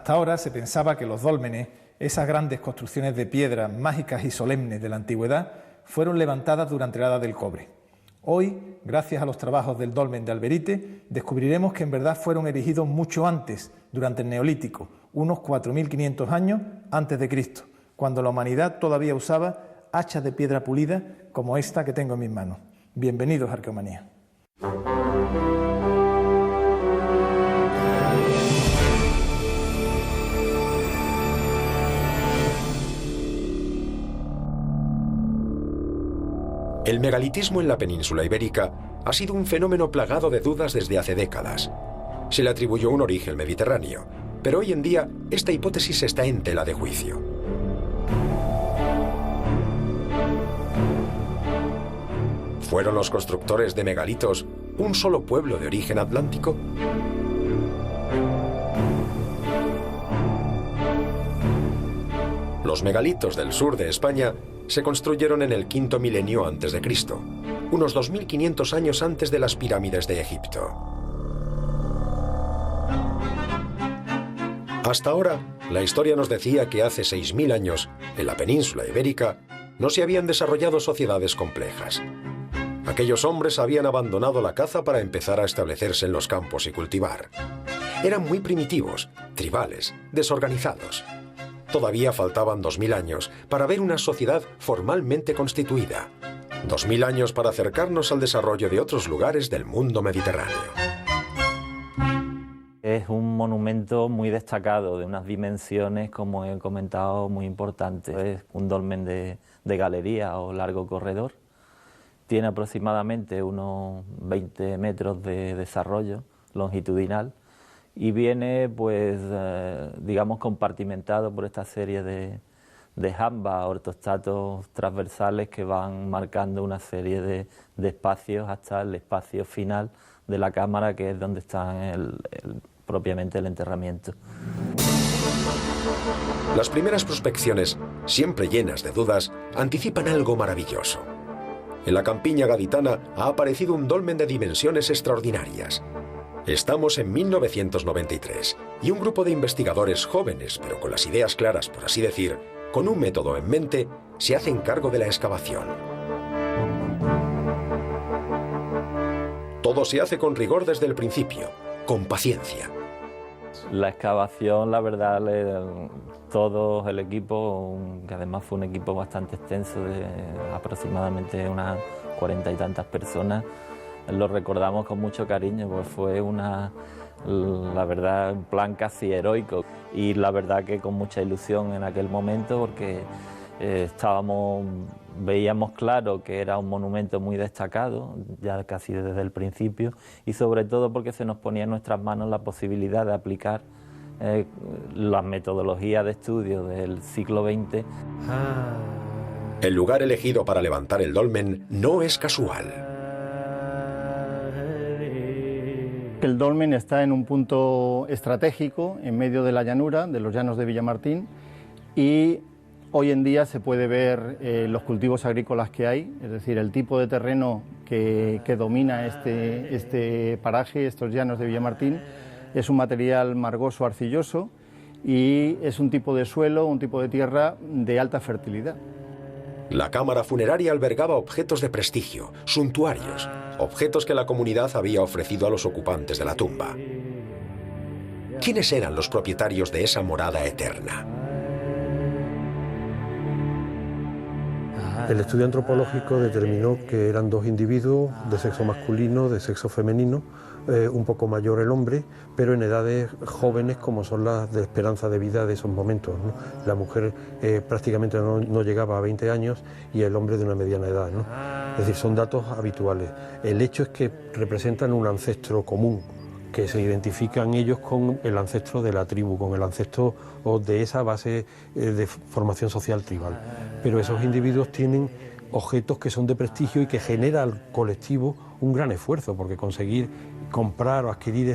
Hasta ahora se pensaba que los dólmenes, esas grandes construcciones de piedra mágicas y solemnes de la antigüedad, fueron levantadas durante la Edad del Cobre. Hoy, gracias a los trabajos del dolmen de Alberite, descubriremos que en verdad fueron erigidos mucho antes, durante el Neolítico, unos 4.500 años antes de Cristo, cuando la humanidad todavía usaba hachas de piedra pulida como esta que tengo en mis manos. Bienvenidos a Arqueomanía. El megalitismo en la península ibérica ha sido un fenómeno plagado de dudas desde hace décadas. Se le atribuyó un origen mediterráneo, pero hoy en día esta hipótesis está en tela de juicio. ¿Fueron los constructores de megalitos un solo pueblo de origen atlántico? Los megalitos del sur de España se construyeron en el quinto milenio antes de Cristo, unos 2500 años antes de las pirámides de Egipto. Hasta ahora, la historia nos decía que hace 6000 años, en la península ibérica, no se habían desarrollado sociedades complejas. Aquellos hombres habían abandonado la caza para empezar a establecerse en los campos y cultivar. Eran muy primitivos, tribales, desorganizados. Todavía faltaban 2000 años para ver una sociedad formalmente constituida. 2000 años para acercarnos al desarrollo de otros lugares del mundo mediterráneo. Es un monumento muy destacado, de unas dimensiones, como he comentado, muy importantes. Es un dolmen de galería o largo corredor. Tiene aproximadamente unos 20 metros de desarrollo longitudinal y viene, pues, digamos, compartimentado por esta serie de jambas, ortostatos transversales que van marcando una serie de espacios hasta el espacio final de la cámara, que es donde está propiamente el enterramiento. Las primeras prospecciones, siempre llenas de dudas, anticipan algo maravilloso. En la campiña gaditana ha aparecido un dolmen de dimensiones extraordinarias. Estamos en 1993 y un grupo de investigadores jóvenes, pero con las ideas claras, por así decir, con un método en mente, se hacen cargo de la excavación. Todo se hace con rigor desde el principio, con paciencia. La excavación, la verdad, todo el equipo, que además fue un equipo bastante extenso, de aproximadamente unas 40 y tantas personas, lo recordamos con mucho cariño, pues fue la verdad, un plan casi heroico, y la verdad que con mucha ilusión en aquel momento, porque veíamos claro que era un monumento muy destacado, ya casi desde el principio, y sobre todo porque se nos ponía en nuestras manos la posibilidad de aplicar las metodologías de estudio del siglo XX. El lugar elegido para levantar el dolmen no es casual. El dolmen está en un punto estratégico, en medio de la llanura, de los llanos de Villamartín, y hoy en día se puede ver los cultivos agrícolas que hay, es decir, el tipo de terreno que domina este paraje, estos llanos de Villamartín, es un material margoso arcilloso y es un tipo de suelo, un tipo de tierra de alta fertilidad. La cámara funeraria albergaba objetos de prestigio, suntuarios, objetos que la comunidad había ofrecido a los ocupantes de la tumba. ¿Quiénes eran los propietarios de esa morada eterna? El estudio antropológico determinó que eran dos individuos de sexo masculino, de sexo femenino, un poco mayor el hombre, pero en edades jóvenes como son las de esperanza de vida de esos momentos, ¿no? La mujer prácticamente no llegaba a 20 años y el hombre de una mediana edad, ¿no? Es decir, son datos habituales. El hecho es que representan un ancestro común, que se identifican ellos con el ancestro de la tribu, con el ancestro de esa base de formación social tribal. Pero esos individuos tienen objetos que son de prestigio y que genera al colectivo un gran esfuerzo, porque conseguir comprar o adquirir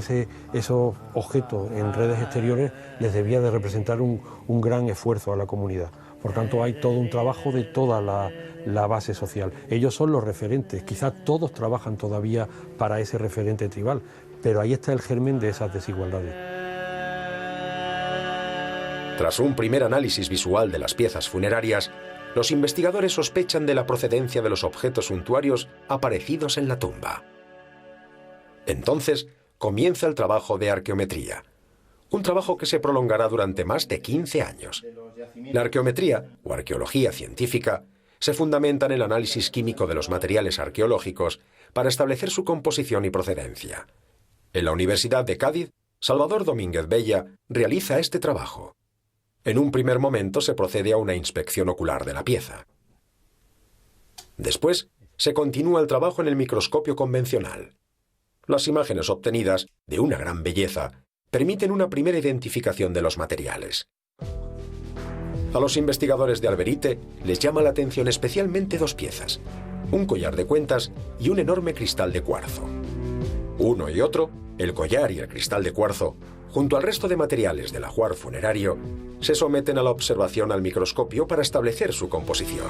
esos objetos en redes exteriores les debía de representar un gran esfuerzo a la comunidad. Por tanto, hay todo un trabajo de toda la base social. Ellos son los referentes, quizás todos trabajan todavía para ese referente tribal, pero ahí está el germen de esas desigualdades. Tras un primer análisis visual de las piezas funerarias, los investigadores sospechan de la procedencia de los objetos suntuarios aparecidos en la tumba. Entonces comienza el trabajo de arqueometría, un trabajo que se prolongará durante más de 15 años. La arqueometría, o arqueología científica, se fundamenta en el análisis químico de los materiales arqueológicos para establecer su composición y procedencia. En la Universidad de Cádiz, Salvador Domínguez Bella realiza este trabajo. En un primer momento se procede a una inspección ocular de la pieza. Después, se continúa el trabajo en el microscopio convencional. Las imágenes obtenidas, de una gran belleza, permiten una primera identificación de los materiales. A los investigadores de Alberite les llama la atención especialmente dos piezas: un collar de cuentas y un enorme cristal de cuarzo. Uno y otro, el collar y el cristal de cuarzo, junto al resto de materiales del ajuar funerario, se someten a la observación al microscopio para establecer su composición.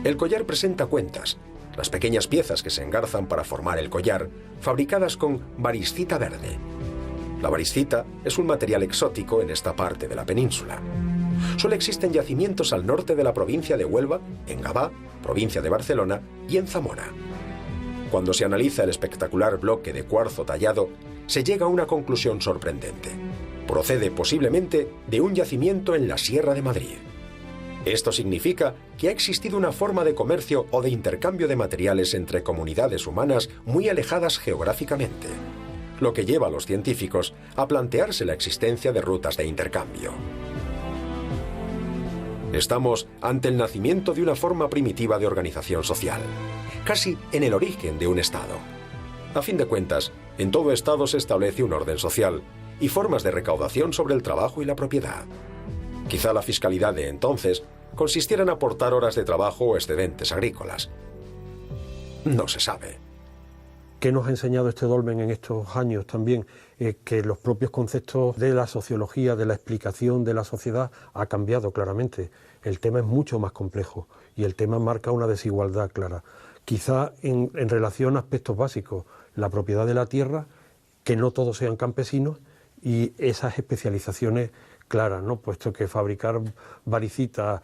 El collar presenta cuentas, las pequeñas piezas que se engarzan para formar el collar, fabricadas con variscita verde. La variscita es un material exótico en esta parte de la península. Solo existen yacimientos al norte de la provincia de Huelva, en Gavá, provincia de Barcelona, y en Zamora. Cuando se analiza el espectacular bloque de cuarzo tallado, se llega a una conclusión sorprendente. Procede posiblemente de un yacimiento en la Sierra de Madrid. Esto significa que ha existido una forma de comercio o de intercambio de materiales entre comunidades humanas muy alejadas geográficamente, lo que lleva a los científicos a plantearse la existencia de rutas de intercambio. Estamos ante el nacimiento de una forma primitiva de organización social, casi en el origen de un Estado. A fin de cuentas, en todo Estado se establece un orden social y formas de recaudación sobre el trabajo y la propiedad. Quizá la fiscalidad de entonces consistiera en aportar horas de trabajo o excedentes agrícolas. No se sabe. ¿Qué nos ha enseñado este dolmen en estos años también? Que los propios conceptos de la sociología, de la explicación de la sociedad, ha cambiado claramente. El tema es mucho más complejo y el tema marca una desigualdad clara. Quizá en relación a aspectos básicos, la propiedad de la tierra, que no todos sean campesinos, y esas especializaciones claras, ¿no? Puesto que fabricar varicitas,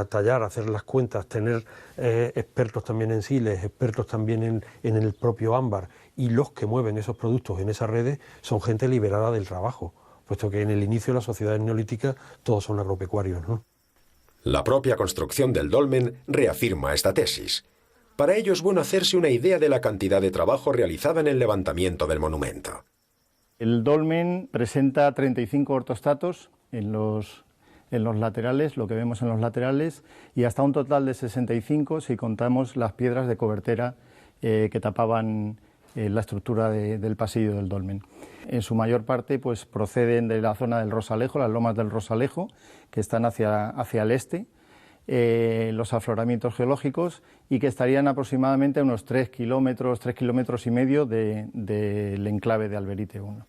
tallar, hacer las cuentas, tener expertos también en siles, expertos también en el propio ámbar, y los que mueven esos productos en esas redes son gente liberada del trabajo, puesto que en el inicio de las sociedades neolíticas todos son agropecuarios, ¿no? La propia construcción del dolmen reafirma esta tesis. Para ello es bueno hacerse una idea de la cantidad de trabajo realizada en el levantamiento del monumento. El dolmen presenta 35 ortostatos en los laterales, lo que vemos en los laterales, y hasta un total de 65 si contamos las piedras de cobertera que tapaban la estructura del pasillo del dolmen. En su mayor parte pues, proceden de la zona del Rosalejo, las lomas del Rosalejo, que están hacia el este, los afloramientos geológicos, y que estarían aproximadamente a unos 3 kilómetros y medio del enclave de Alberite I.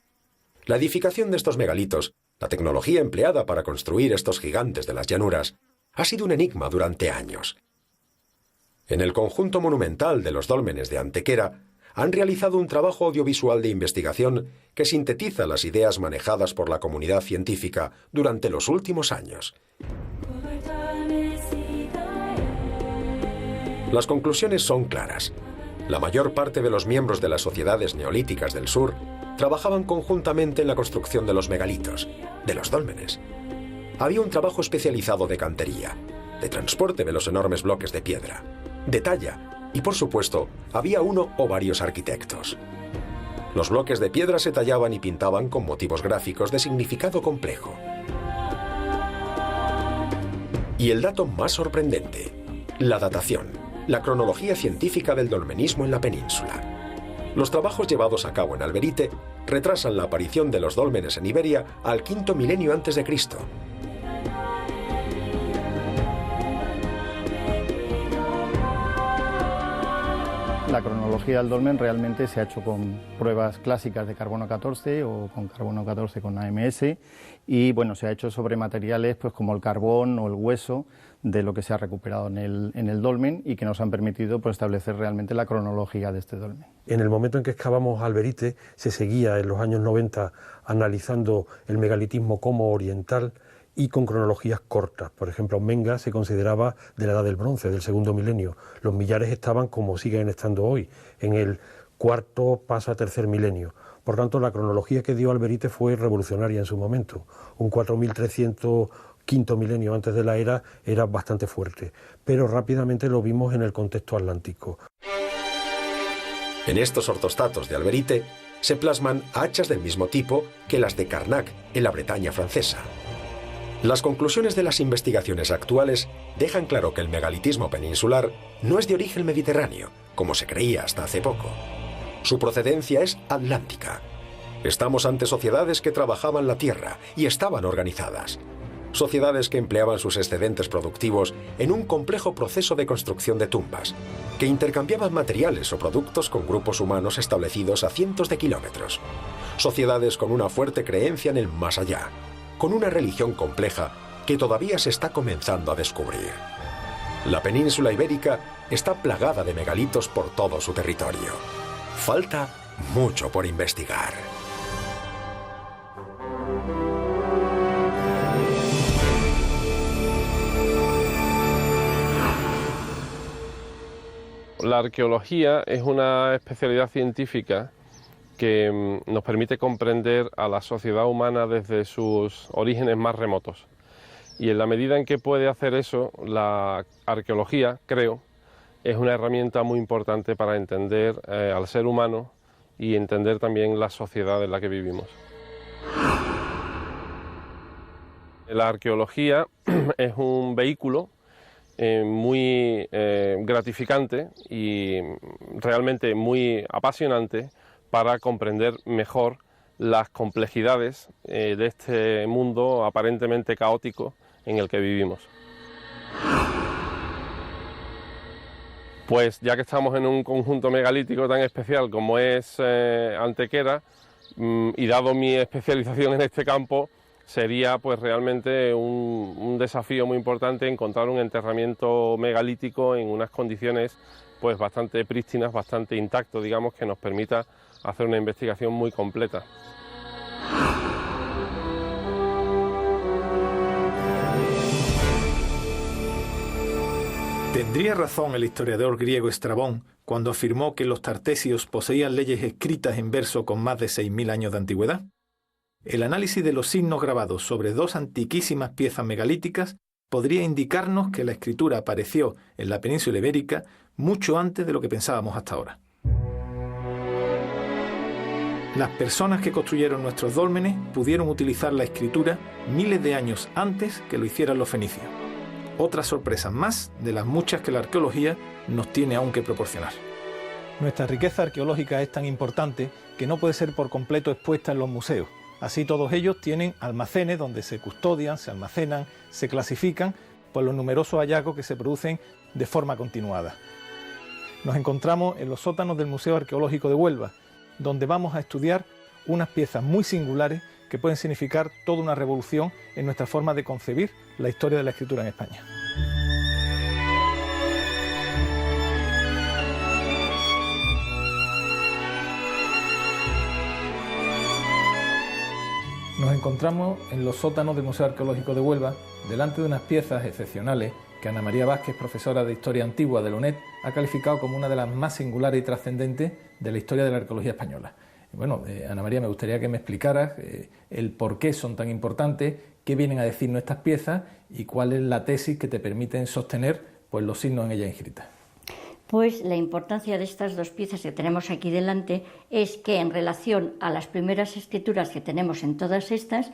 La edificación de estos megalitos, la tecnología empleada para construir estos gigantes de las llanuras, ha sido un enigma durante años. En el conjunto monumental de los dólmenes de Antequera han realizado un trabajo audiovisual de investigación que sintetiza las ideas manejadas por la comunidad científica durante los últimos años. Las conclusiones son claras. La mayor parte de los miembros de las sociedades neolíticas del sur trabajaban conjuntamente en la construcción de los megalitos, de los dólmenes. Había un trabajo especializado de cantería, de transporte de los enormes bloques de piedra, de talla, y por supuesto, había uno o varios arquitectos. Los bloques de piedra se tallaban y pintaban con motivos gráficos de significado complejo. Y el dato más sorprendente, la datación, la cronología científica del dolmenismo en la península. Los trabajos llevados a cabo en Alberite retrasan la aparición de los dólmenes en Iberia al V milenio antes de Cristo. La cronología del dolmen realmente se ha hecho con pruebas clásicas de carbono 14 o con carbono 14 con AMS, y bueno, se ha hecho sobre materiales pues como el carbón o el hueso de lo que se ha recuperado en el dolmen, y que nos han permitido pues, establecer realmente la cronología de este dolmen. En el momento en que excavamos Alberite se seguía en los años 90 analizando el megalitismo como oriental, y con cronologías cortas. Por ejemplo, Menga se consideraba de la Edad del Bronce, del segundo milenio. Los millares estaban, como siguen estando hoy, en el cuarto a tercer milenio. Por tanto, la cronología que dio Alberite fue revolucionaria en su momento. Un 4300 quinto milenio antes de la era era bastante fuerte, pero rápidamente lo vimos en el contexto atlántico. En estos ortostatos de Alberite se plasman hachas del mismo tipo que las de Carnac, en la Bretaña francesa. Las conclusiones de las investigaciones actuales dejan claro que el megalitismo peninsular no es de origen mediterráneo, como se creía hasta hace poco. Su procedencia es atlántica. Estamos ante sociedades que trabajaban la tierra y estaban organizadas. Sociedades que empleaban sus excedentes productivos en un complejo proceso de construcción de tumbas, que intercambiaban materiales o productos con grupos humanos establecidos a cientos de kilómetros. Sociedades con una fuerte creencia en el más allá, con una religión compleja que todavía se está comenzando a descubrir. La península ibérica está plagada de megalitos por todo su territorio. Falta mucho por investigar. La arqueología es una especialidad científica que nos permite comprender a la sociedad humana desde sus orígenes más remotos. Y en la medida en que puede hacer eso, la arqueología, creo, es una herramienta muy importante para entender al ser humano y entender también la sociedad en la que vivimos. La arqueología es un vehículo muy gratificante y realmente muy apasionante para comprender mejor las complejidades de este mundo aparentemente caótico en el que vivimos. Pues ya que estamos en un conjunto megalítico tan especial como es Antequera, y dado mi especialización en este campo, sería pues realmente un desafío muy importante encontrar un enterramiento megalítico en unas condiciones pues bastante prístinas, bastante intacto, digamos, que nos permita hacer una investigación muy completa. ¿Tendría razón el historiador griego Estrabón cuando afirmó que los tartesios poseían leyes escritas en verso con más de 6.000 años de antigüedad? El análisis de los signos grabados sobre dos antiquísimas piezas megalíticas podría indicarnos que la escritura apareció en la península ibérica mucho antes de lo que pensábamos hasta ahora. Las personas que construyeron nuestros dólmenes pudieron utilizar la escritura miles de años antes que lo hicieran los fenicios. Otra sorpresa más de las muchas que la arqueología nos tiene aún que proporcionar. Nuestra riqueza arqueológica es tan importante que no puede ser por completo expuesta en los museos. Así todos ellos tienen almacenes donde se custodian, se almacenan, se clasifican por los numerosos hallazgos que se producen de forma continuada. Nos encontramos en los sótanos del Museo Arqueológico de Huelva, donde vamos a estudiar unas piezas muy singulares que pueden significar toda una revolución en nuestra forma de concebir la historia de la escritura en España. Nos encontramos en los sótanos del Museo Arqueológico de Huelva, delante de unas piezas excepcionales que Ana María Vázquez, profesora de Historia Antigua de la UNED, ha calificado como una de las más singulares y trascendentes de la historia de la arqueología española. Bueno, Ana María, me gustaría que me explicaras el por qué son tan importantes, qué vienen a decirnos estas piezas y cuál es la tesis que te permiten sostener pues, los signos en ellas inscritas. Pues la importancia de estas dos piezas que tenemos aquí delante es que en relación a las primeras escrituras que tenemos en todas estas,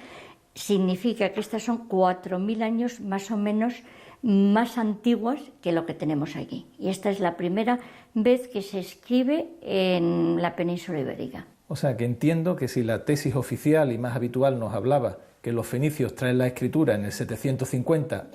significa que estas son 4.000 años más o menos más antiguas que lo que tenemos aquí. Y esta es la primera vez que se escribe en la península ibérica. O sea que entiendo que si la tesis oficial y más habitual nos hablaba que los fenicios traen la escritura en el 750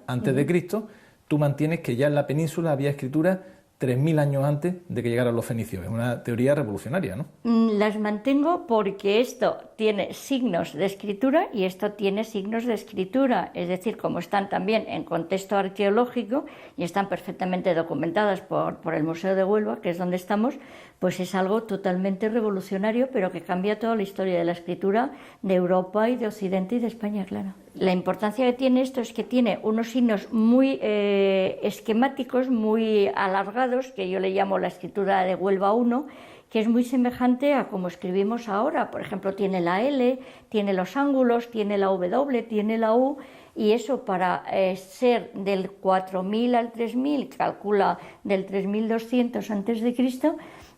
antes de Cristo, tú mantienes que ya en la península había escritura 3.000 años antes de que llegaran los fenicios. Es una teoría revolucionaria, ¿no? Las mantengo porque esto tiene signos de escritura y esto tiene signos de escritura, es decir, como están también en contexto arqueológico y están perfectamente documentadas por el Museo de Huelva, que es donde estamos, pues es algo totalmente revolucionario, pero que cambia toda la historia de la escritura de Europa y de Occidente y de España, claro. La importancia que tiene esto es que tiene unos signos muy esquemáticos, muy alargados, que yo le llamo la escritura de Huelva I, que es muy semejante a como escribimos ahora. Por ejemplo, tiene la L, tiene los ángulos, tiene la W, tiene la U, y eso para ser del 4000 al 3000, calcula del 3200 a.C.,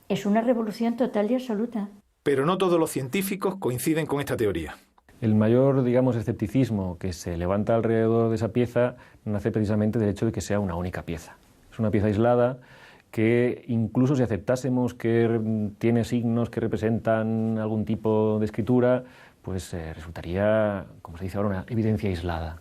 es una revolución total y absoluta. Pero no todos los científicos coinciden con esta teoría. El mayor, digamos, escepticismo que se levanta alrededor de esa pieza nace precisamente del hecho de que sea una única pieza. Es una pieza aislada que incluso si aceptásemos que tiene signos que representan algún tipo de escritura, pues resultaría, como se dice ahora, una evidencia aislada.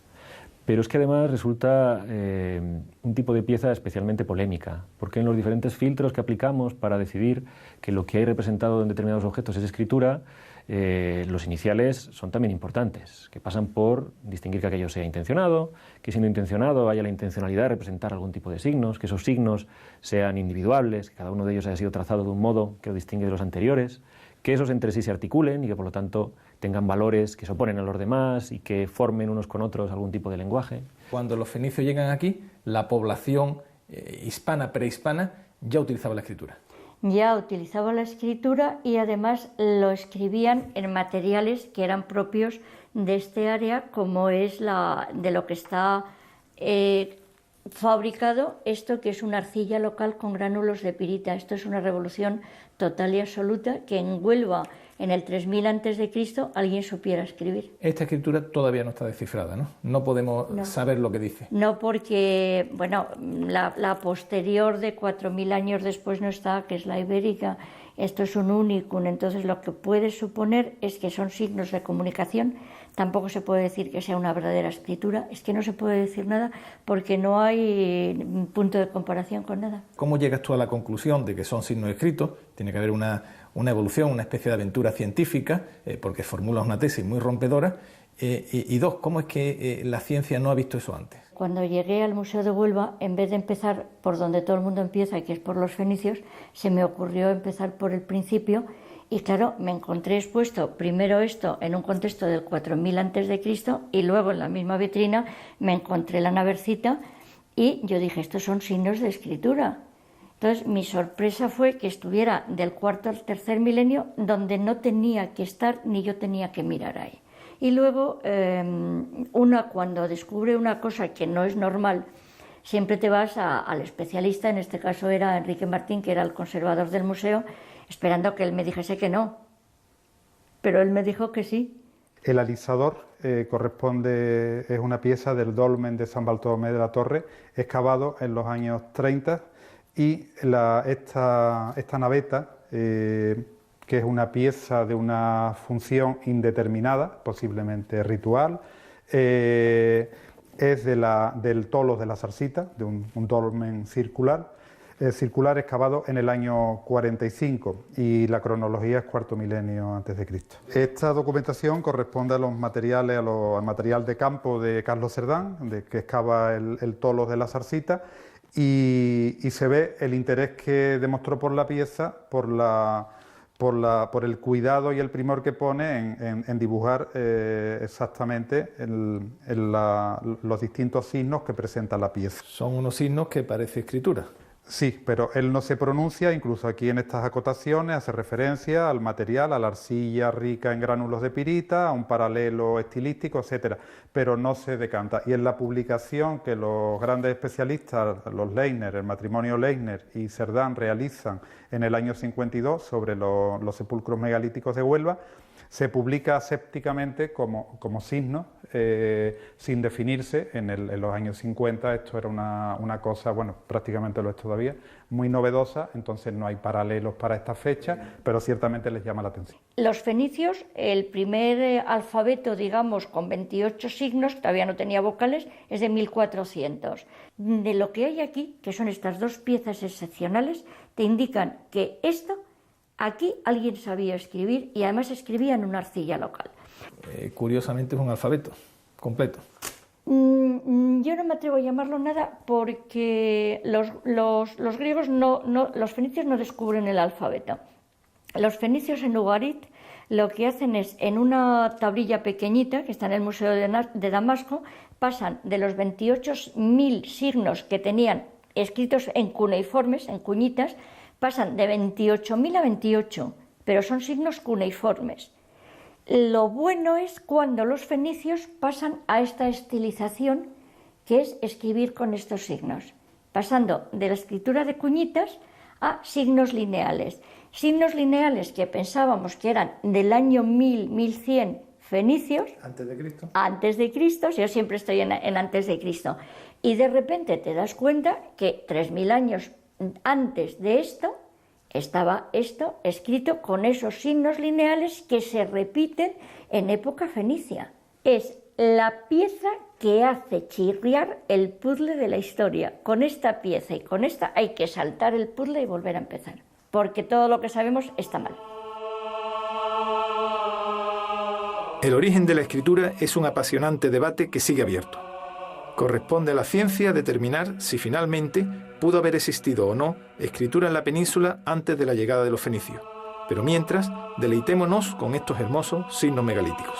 Pero es que además resulta un tipo de pieza especialmente polémica, porque en los diferentes filtros que aplicamos para decidir que lo que hay representado en determinados objetos es escritura, los iniciales son también importantes, que pasan por distinguir que aquello sea intencionado, que siendo intencionado haya la intencionalidad de representar algún tipo de signos, que esos signos sean individuables, que cada uno de ellos haya sido trazado de un modo que lo distingue de los anteriores, que esos entre sí se articulen y que por lo tanto tengan valores que se oponen a los demás y que formen unos con otros algún tipo de lenguaje. Cuando los fenicios llegan aquí, la población hispana, prehispana, ya utilizaba la escritura. Ya utilizaba la escritura y además lo escribían en materiales que eran propios de este área, como es de lo que está fabricado esto, que es una arcilla local con gránulos de pirita. Esto es una revolución total y absoluta, que en Huelva, en el 3000 a.C., alguien supiera escribir. Esta escritura todavía no está descifrada, ¿no? No podemos saber lo que dice. No, porque bueno, la posterior de 4000 años después no está, que es la ibérica. Esto es un unicum, entonces lo que puede suponer es que son signos de comunicación. Tampoco se puede decir que sea una verdadera escritura, es que no se puede decir nada porque no hay punto de comparación con nada. ¿Cómo llegas tú a la conclusión de que son signos escritos? Tiene que haber una evolución, una especie de aventura científica, porque formulas una tesis muy rompedora. Y dos, ¿cómo es que la ciencia no ha visto eso antes? Cuando llegué al Museo de Huelva, en vez de empezar por donde todo el mundo empieza, que es por los fenicios, se me ocurrió empezar por el principio. Y claro, me encontré expuesto primero esto en un contexto del 4000 a.C. y luego en la misma vitrina me encontré la navercita y yo dije, estos son signos de escritura. Entonces mi sorpresa fue que estuviera del cuarto al tercer milenio, donde no tenía que estar ni yo tenía que mirar ahí. Y luego cuando descubre una cosa que no es normal, siempre te vas al especialista. En este caso era Enrique Martín, que era el conservador del museo, esperando que él me dijese que no, pero él me dijo que sí. El alisador es una pieza del dolmen de San Bartolomé de la Torre, excavado en los años 30, y esta naveta, que es una pieza de una función indeterminada, posiblemente ritual, es del tolos de la Sarsita, de un dolmen circular excavado en el año 45, y la cronología es cuarto milenio antes de Cristo. Esta documentación corresponde a los materiales, al material de campo de Carlos Cerdán, que excava el tolos de la Sarsita, y se ve el interés que demostró por la pieza, por el cuidado y el primor que pone en dibujar exactamente los distintos signos que presenta la pieza. Son unos signos que parece escritura. Sí, pero él no se pronuncia, incluso aquí en estas acotaciones hace referencia al material, a la arcilla rica en gránulos de pirita, a un paralelo estilístico, etcétera, pero no se decanta. Y en la publicación que los grandes especialistas, los Leitner, el matrimonio Leitner y Cerdán realizan en el año 52 sobre los sepulcros megalíticos de Huelva, se publica asépticamente como signo, sin definirse. En los años 50 esto era una cosa, bueno, prácticamente lo es todavía, muy novedosa, entonces no hay paralelos para esta fecha, pero ciertamente les llama la atención. Los fenicios, el primer alfabeto, digamos, con 28 signos, todavía no tenía vocales, es de 1400. De lo que hay aquí, que son estas dos piezas excepcionales, te indican que aquí alguien sabía escribir y además escribía en una arcilla local. Curiosamente es un alfabeto completo. Yo no me atrevo a llamarlo nada porque los griegos los fenicios no descubren el alfabeto. Los fenicios en Ugarit lo que hacen es, en una tablilla pequeñita que está en el Museo de Damasco, pasan de los 28.000 signos que tenían escritos en cuneiformes, en cuñitas, pasan de 28.000 a 28, pero son signos cuneiformes. Lo bueno es cuando los fenicios pasan a esta estilización, que es escribir con estos signos, pasando de la escritura de cuñitas a signos lineales. Signos lineales que pensábamos que eran del año 1000, 1100 fenicios. Antes de Cristo. Antes de Cristo, yo siempre estoy en antes de Cristo. Y de repente te das cuenta que 3000 años antes de esto estaba esto escrito con esos signos lineales que se repiten en época fenicia. Es la pieza que hace chirriar el puzzle de la historia. Con esta pieza y con esta hay que saltar el puzzle y volver a empezar, porque todo lo que sabemos está mal. El origen de la escritura es un apasionante debate que sigue abierto. Corresponde a la ciencia determinar si finalmente pudo haber existido o no escritura en la península antes de la llegada de los fenicios. Pero mientras, deleitémonos con estos hermosos signos megalíticos.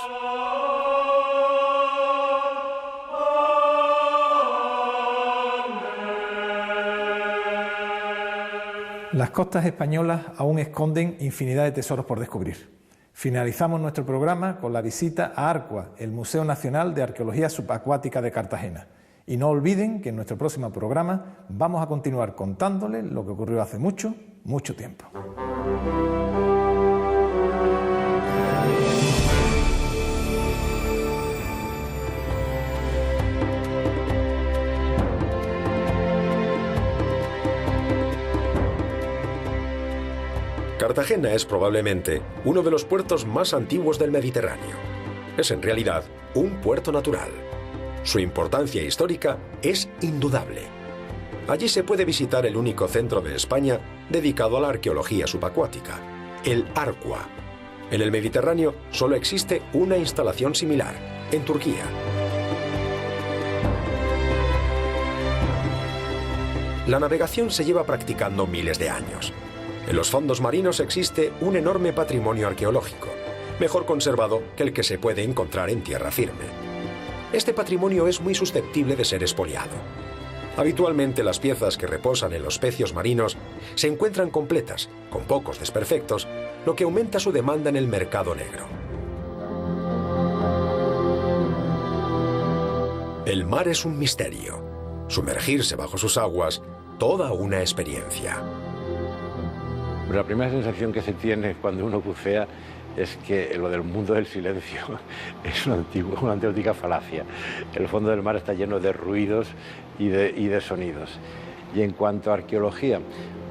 Las costas españolas aún esconden infinidad de tesoros por descubrir. Finalizamos nuestro programa con la visita a Arcua, el Museo Nacional de Arqueología Subacuática de Cartagena. Y no olviden que en nuestro próximo programa vamos a continuar contándoles lo que ocurrió hace mucho, mucho tiempo. Cartagena es probablemente uno de los puertos más antiguos del Mediterráneo. Es en realidad un puerto natural. Su importancia histórica es indudable. Allí se puede visitar el único centro de España dedicado a la arqueología subacuática, el Arcua. En el Mediterráneo solo existe una instalación similar, en Turquía. La navegación se lleva practicando miles de años. En los fondos marinos existe un enorme patrimonio arqueológico, mejor conservado que el que se puede encontrar en tierra firme. Este patrimonio es muy susceptible de ser expoliado. Habitualmente las piezas que reposan en los pecios marinos se encuentran completas, con pocos desperfectos, lo que aumenta su demanda en el mercado negro. El mar es un misterio. Sumergirse bajo sus aguas, toda una experiencia. La primera sensación que se tiene cuando uno bucea es que lo del mundo del silencio es una auténtica falacia. El fondo del mar está lleno de ruidos y de sonidos. Y en cuanto a arqueología,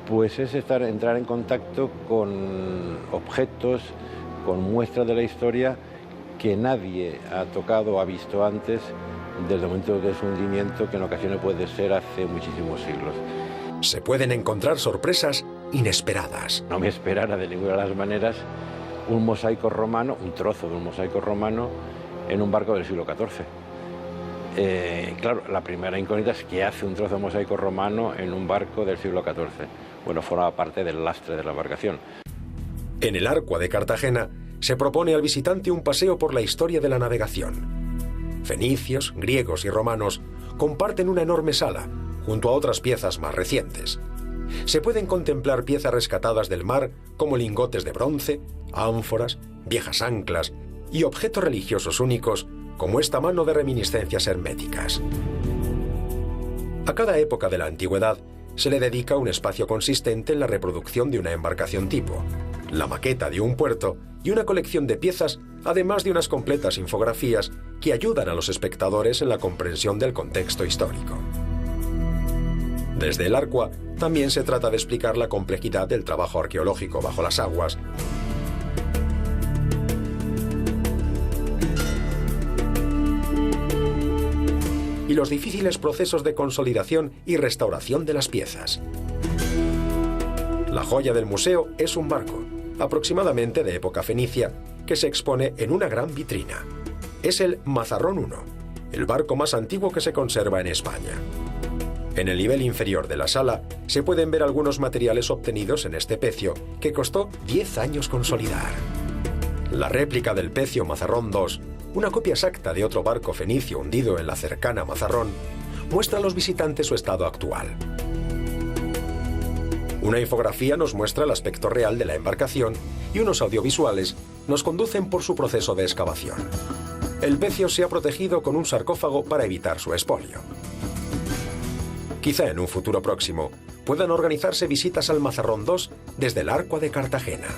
pues es entrar en contacto con objetos, con muestras de la historia que nadie ha tocado o ha visto antes desde el momento de su hundimiento, que en ocasiones puede ser hace muchísimos siglos. Se pueden encontrar sorpresas inesperadas. No me esperara de ninguna de las maneras un mosaico romano, un trozo de un mosaico romano en un barco del siglo XIV. Claro, la primera incógnita es qué hace un trozo de mosaico romano en un barco del siglo XIV. Bueno, forma parte del lastre de la embarcación. En el Arcua de Cartagena se propone al visitante un paseo por la historia de la navegación. Fenicios, griegos y romanos comparten una enorme sala, junto a otras piezas más recientes. Se pueden contemplar piezas rescatadas del mar como lingotes de bronce, ánforas, viejas anclas y objetos religiosos únicos como esta mano de reminiscencias herméticas. A cada época de la antigüedad se le dedica un espacio consistente en la reproducción de una embarcación tipo, la maqueta de un puerto y una colección de piezas, además de unas completas infografías que ayudan a los espectadores en la comprensión del contexto histórico. Desde el Arcua también se trata de explicar la complejidad del trabajo arqueológico bajo las aguas y los difíciles procesos de consolidación y restauración de las piezas. La joya del museo es un barco, aproximadamente de época fenicia, que se expone en una gran vitrina. Es el Mazarrón I, el barco más antiguo que se conserva en España. En el nivel inferior de la sala se pueden ver algunos materiales obtenidos en este pecio, que costó 10 años consolidar. La réplica del Pecio Mazarrón II, una copia exacta de otro barco fenicio hundido en la cercana Mazarrón, muestra a los visitantes su estado actual. Una infografía nos muestra el aspecto real de la embarcación y unos audiovisuales nos conducen por su proceso de excavación. El pecio se ha protegido con un sarcófago para evitar su expolio. Quizá en un futuro próximo puedan organizarse visitas al Mazarrón II desde el Arco de Cartagena.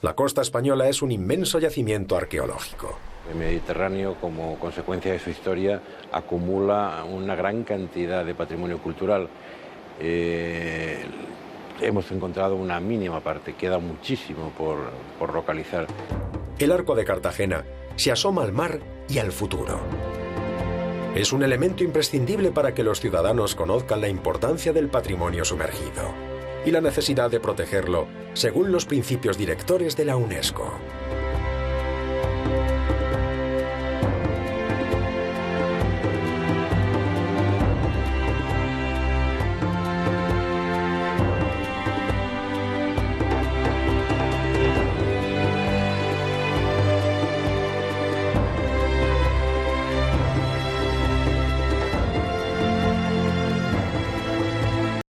La costa española es un inmenso yacimiento arqueológico. El Mediterráneo, como consecuencia de su historia, acumula una gran cantidad de patrimonio cultural. Hemos encontrado una mínima parte, queda muchísimo por localizar. El Arco de Cartagena se asoma al mar y al futuro. Es un elemento imprescindible para que los ciudadanos conozcan la importancia del patrimonio sumergido y la necesidad de protegerlo según los principios directores de la UNESCO.